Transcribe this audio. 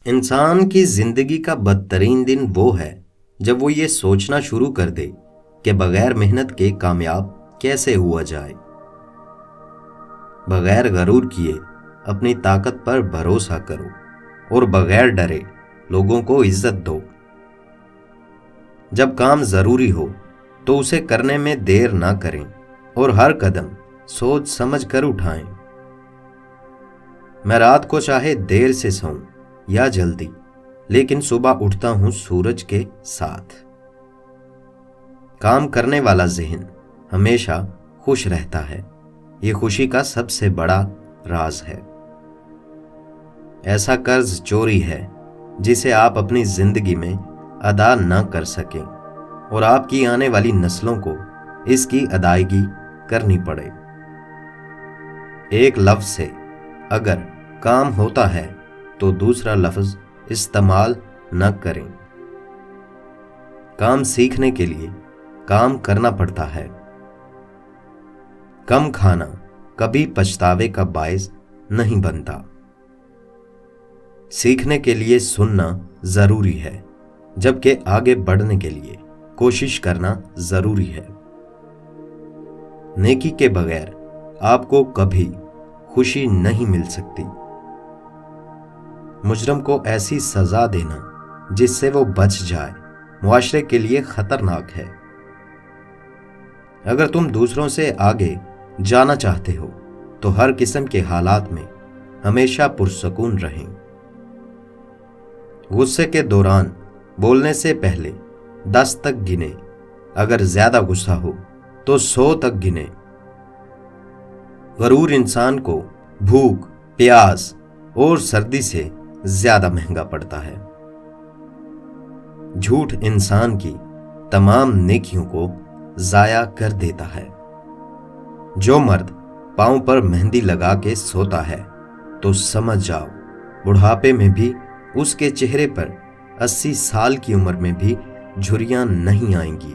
انسان کی زندگی کا بدترین دن وہ ہے جب وہ یہ سوچنا شروع کر دے کہ بغیر محنت کے کامیاب کیسے ہوا جائے۔ بغیر غرور کیے اپنی طاقت پر بھروسہ کرو اور بغیر ڈرے لوگوں کو عزت دو۔ جب کام ضروری ہو تو اسے کرنے میں دیر نہ کریں اور ہر قدم سوچ سمجھ کر اٹھائیں۔ میں رات کو چاہے دیر سے سوؤں یا جلدی، لیکن صبح اٹھتا ہوں سورج کے ساتھ۔ کام کرنے والا ذہن ہمیشہ خوش رہتا ہے، یہ خوشی کا سب سے بڑا راز ہے۔ ایسا قرض چوری ہے جسے آپ اپنی زندگی میں ادا نہ کر سکیں اور آپ کی آنے والی نسلوں کو اس کی ادائیگی کرنی پڑے۔ ایک لفظ سے اگر کام ہوتا ہے تو دوسرا لفظ استعمال نہ کریں۔ کام سیکھنے کے لیے کام کرنا پڑتا ہے۔ کم کھانا کبھی پچھتاوے کا باعث نہیں بنتا۔ سیکھنے کے لیے سننا ضروری ہے، جبکہ آگے بڑھنے کے لیے کوشش کرنا ضروری ہے۔ نیکی کے بغیر آپ کو کبھی خوشی نہیں مل سکتی۔ مجرم کو ایسی سزا دینا جس سے وہ بچ جائے معاشرے کے لیے خطرناک ہے۔ اگر تم دوسروں سے آگے جانا چاہتے ہو تو ہر قسم کے حالات میں ہمیشہ پرسکون رہیں۔ غصے کے دوران بولنے سے پہلے 10 تک گنے، اگر زیادہ غصہ ہو تو 100 تک گنے۔ غرور انسان کو بھوک، پیاس اور سردی سے زیادہ مہنگا پڑتا ہے۔ جھوٹ انسان کی تمام نیکیوں کو ضائع کر دیتا ہے۔ جو مرد پاؤں پر مہندی لگا کے سوتا ہے تو سمجھ جاؤ بڑھاپے میں بھی اس کے چہرے پر 80 سال کی عمر میں بھی جھریاں نہیں آئیں گی۔